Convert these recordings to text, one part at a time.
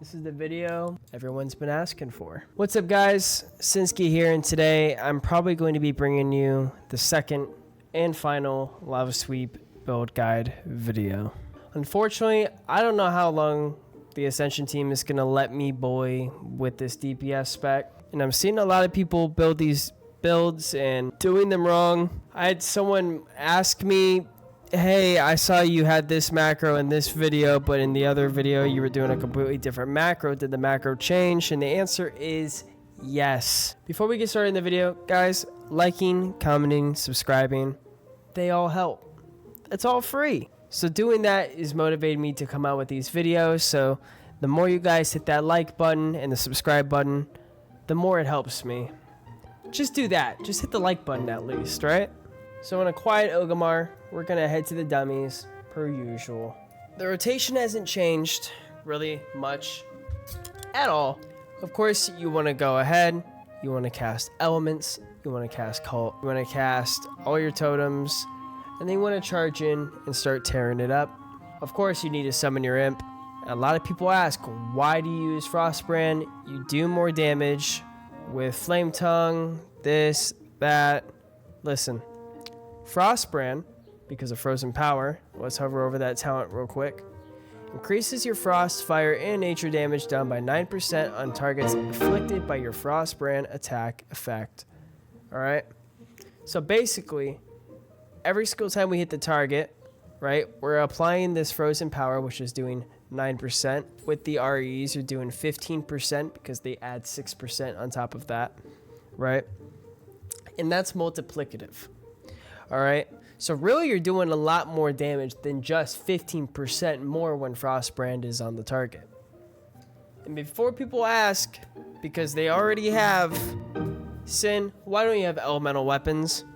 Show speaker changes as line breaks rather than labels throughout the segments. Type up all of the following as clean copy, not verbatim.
This is the video everyone's been asking for. What's up guys, sinnski here, and today I'm probably going to be bringing you the second and final lava sweep build guide video. Unfortunately, I don't know how long the Ascension team is going to let me boy with this DPS spec, and I'm seeing a lot of people build these builds and doing them wrong. I had someone ask me, hey, I saw you had this macro in this video, but in the other video you were doing a completely different macro. Did the macro change? And the answer is yes. Before we get started in the video, guys, liking, commenting, subscribing, they all help. It's all free. So doing that is motivating me to come out with these videos. So the more you guys hit that like button and the subscribe button, the more it helps me. Just do that. Just hit the like button at least, right? So in a quiet Ogamar, we're going to head to the dummies, per usual. The rotation hasn't changed really much at all. Of course, you want to go ahead, you want to cast elements, you want to cast cult, you want to cast all your totems, and then you want to charge in and start tearing it up. Of course, you need to summon your imp. A lot of people ask, why do you use Frostbrand? You do more damage with Flame Tongue, this, that. Listen. Frostbrand, because of frozen power, let's hover over that talent real quick, increases your frost, fire, and nature damage down by 9% on targets afflicted by your Frostbrand attack effect. Alright? So basically, every single time we hit the target, right, we're applying this frozen power, which is doing 9%. With the REs, you're doing 15% because they add 6% on top of that, right? And that's multiplicative. All right, so really you're doing a lot more damage than just 15% more when Frostbrand is on the target. And before people ask, because they already have Sin, why don't you have elemental weapons?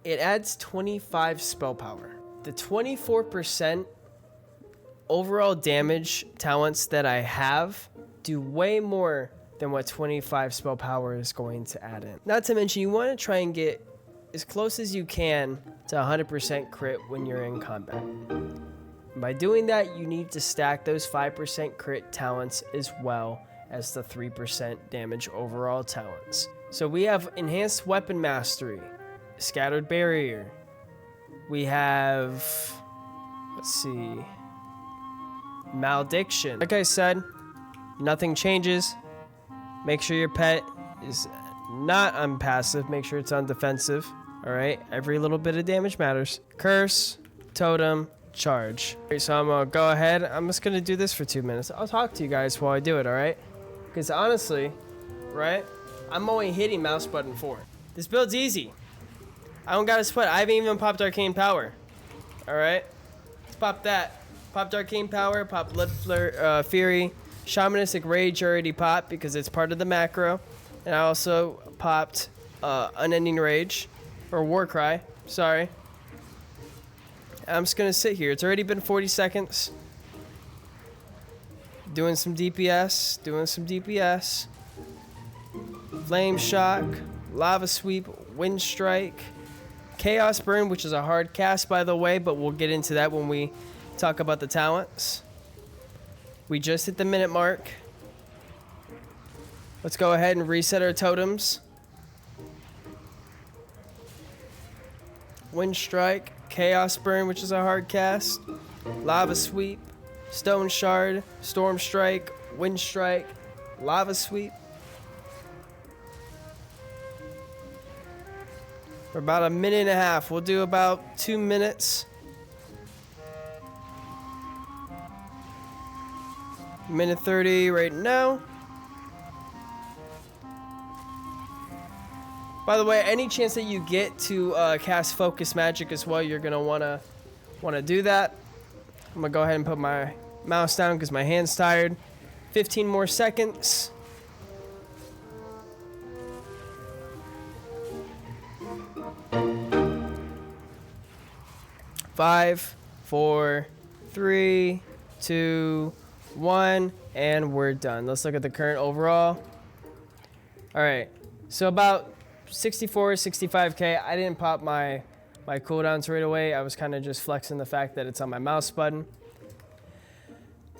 It adds 25 spell power. The 24% overall damage talents that I have do way more than what 25 spell power is going to add in. Not to mention, you want to try and get as close as you can to 100% crit when you're in combat. And by doing that, you need to stack those 5% crit talents as well as the 3% damage overall talents. So we have Enhanced Weapon Mastery, Scattered Barrier. We have, let's see, Malediction. Like I said, nothing changes. Make sure your pet is not on passive. Make sure it's on defensive. All right, every little bit of damage matters. Curse, totem, charge. Okay, so I'm gonna go ahead. I'm just gonna do this for 2 minutes. I'll talk to you guys while I do it, all right? Because honestly, right, I'm only hitting mouse button 4. This build's easy. I don't gotta sweat. I haven't even popped Arcane Power. All right, let's pop that. Popped Arcane Power, popped Blood Fury. Shamanistic Rage already popped because it's part of the macro. And I also popped Unending Rage. Or Warcry, sorry. I'm just gonna sit here. It's already been 40 seconds. Doing some DPS. Flame Shock, Lava Sweep, Wind Strike, Chaos Burn, which is a hard cast by the way, but we'll get into that when we talk about the talents. We just hit the minute mark. Let's go ahead and reset our totems. Wind Strike, Chaos Burn, which is a hard cast, Lava Sweep, Stone Shard, Stormstrike, Wind Strike, Lava Sweep. For about a minute and a half. We'll do about 2 minutes. Minute 30 right now. By the way, any chance that you get to cast Focus Magic as well, you're gonna wanna do that. I'm gonna go ahead and put my mouse down because my hand's tired. 15 more seconds. Five, 4, 3, 2, 1, and we're done. Let's look at the current overall. All right, so about 64, 65K. I didn't pop my cooldowns right away. I was kind of just flexing the fact that it's on my mouse button.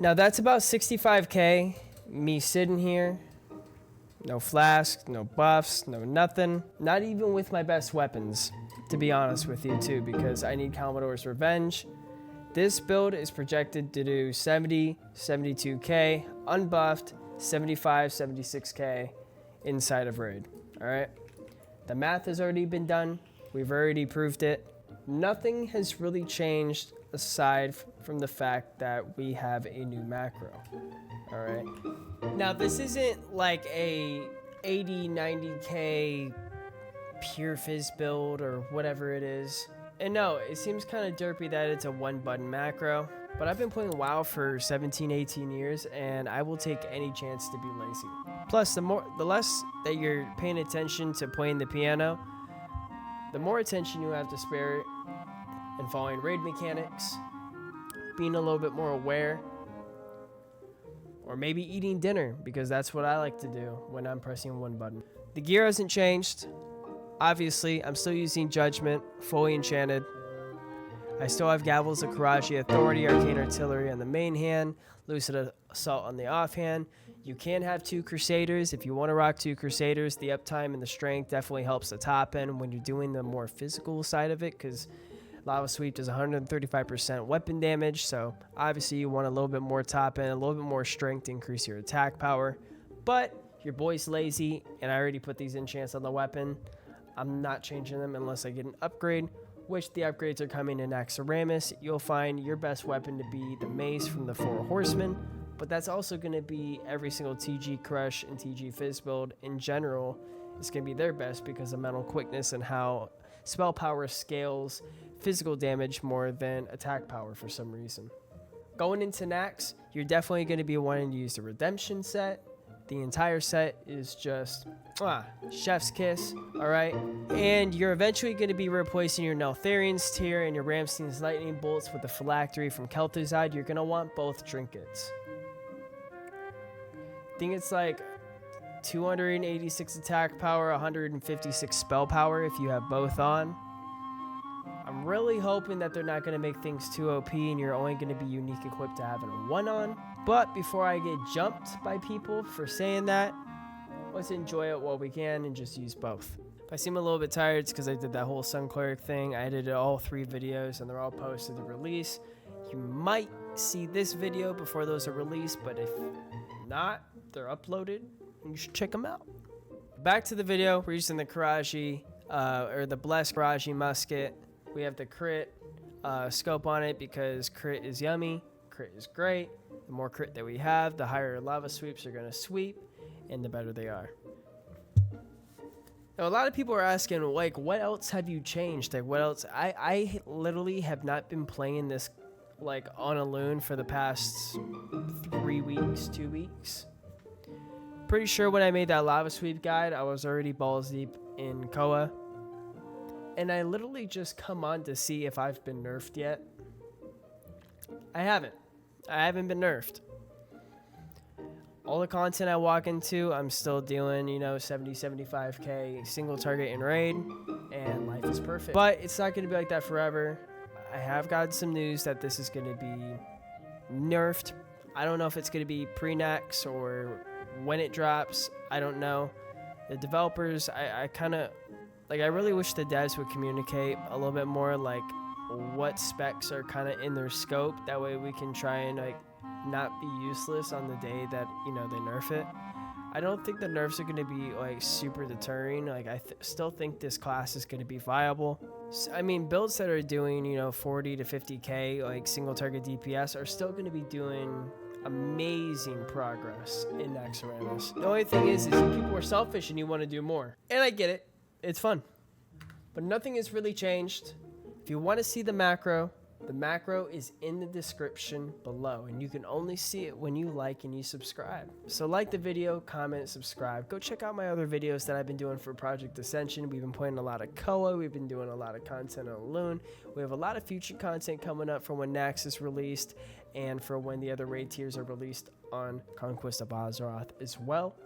Now that's about 65k, me sitting here, no flask, no buffs, no nothing. Not even with my best weapons, to be honest with you too, because I need Commodore's Revenge. This build is projected to do 70, 72k, unbuffed, 75, 76k inside of Raid, all right? The math has already been done. We've already proved it. Nothing has really changed aside from the fact that we have a new macro, all right? Now, this isn't like a 80, 90k pure fizz build or whatever it is. And no, it seems kind of derpy that it's a one button macro, but I've been playing WoW for 17, 18 years, and I will take any chance to be lazy. Plus, the less that you're paying attention to playing the piano, the more attention you have to spare and following raid mechanics, being a little bit more aware, or maybe eating dinner, because that's what I like to do when I'm pressing one button. The gear hasn't changed. Obviously, I'm still using Judgment, fully enchanted. I still have Gavels of Karaji, Authority, Arcane Artillery on the main hand, Lucid Assault on the offhand. You can have 2 Crusaders. If you want to rock 2 Crusaders, the uptime and the strength definitely helps the top end when you're doing the more physical side of it, because Lava Sweep does 135% weapon damage, so obviously you want a little bit more top end, a little bit more strength to increase your attack power. But your boy's lazy, and I already put these enchants on the weapon. I'm not changing them unless I get an upgrade, which the upgrades are coming in Axaramus. You'll find your best weapon to be the mace from the 4 horsemen, but that's also going to be every single TG Crush and TG Fizz build in general. It's going to be their best because of mental quickness and how spell power scales physical damage more than attack power for some reason. Going into Nax, you're definitely going to be wanting to use the Redemption set. The entire set is just chef's kiss, all right? And you're eventually going to be replacing your Neltharion's Tear and your Ramstein's Lightning Bolts with the Phylactery from Kel'Thuzad. You're going to want both trinkets. I think it's like 286 attack power, 156 spell power if you have both on. I'm really hoping that they're not going to make things too OP and you're only going to be unique equipped to having a 1 on. But before I get jumped by people for saying that, let's enjoy it while we can and just use both. If I seem a little bit tired, it's because I did that whole Sun Cleric thing. I edited all 3 videos and they're all posted to release. You might see this video before those are released, but if not, they're uploaded and you should check them out. Back to the video, we're using the Karaji, or the Blessed Karaji musket. We have the crit scope on it because crit is yummy, crit is great. The more crit that we have, the higher lava sweeps are going to sweep, and the better they are. Now, a lot of people are asking, like, what else have you changed? Like, what else? I literally have not been playing this, like, on a loon for the past 3 weeks, 2 weeks. Pretty sure when I made that lava sweep guide, I was already balls deep in Koa. And I literally just come on to see if I've been nerfed yet. I haven't been nerfed. All the content I walk into, I'm still doing, 70, 75k single target in raid, and life is perfect. But it's not going to be like that forever. I have gotten some news that this is going to be nerfed. I don't know if it's going to be pre-Nax or when it drops. I don't know. The developers, I really wish the devs would communicate a little bit more, like, what specs are kind of in their scope. That way we can try and, like, not be useless on the day that, they nerf it. I don't think the nerfs are going to be, like, super deterring. Like, I still think this class is going to be viable. I mean, builds that are doing, 40 to 50k, like, single target DPS are still going to be doing amazing progress in Axaramus. The only thing is people are selfish and you want to do more. And I get it. It's fun. But nothing has really changed. If you want to see the macro is in the description below, and you can only see it when you like and you subscribe. So like the video, comment, subscribe. Go check out my other videos that I've been doing for Project Ascension. We've been playing a lot of Koa. We've been doing a lot of content on Loon. We have a lot of future content coming up for when Nax is released and for when the other raid tiers are released on Conquest of Azeroth as well.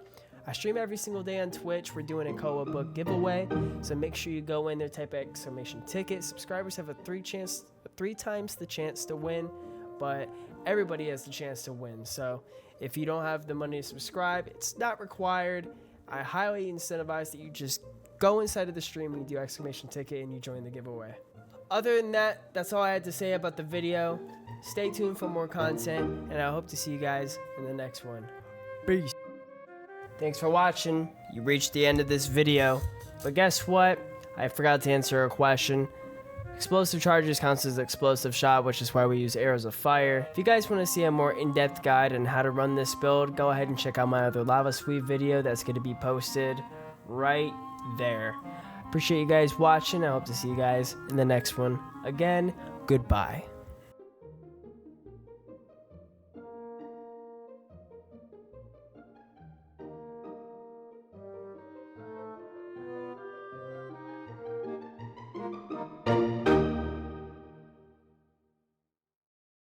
I stream every single day on Twitch. We're doing a Koa book giveaway, so make sure you go in there, type exclamation ticket. Subscribers have a 3 times the chance to win, but everybody has the chance to win. So if you don't have the money to subscribe, it's not required. I highly incentivize that you just go inside of the stream and you do exclamation ticket and you join the giveaway. Other than that, that's all I had to say about the video. Stay tuned for more content, and I hope to see you guys in the next one. Peace. Thanks for watching. You reached the end of this video. But guess what? I forgot to answer a question. Explosive charges counts as explosive shot, which is why we use arrows of fire. If you guys want to see a more in-depth guide on how to run this build, go ahead and check out my other lava sweep video that's going to be posted right there. Appreciate you guys watching. I hope to see you guys in the next one. Again, goodbye.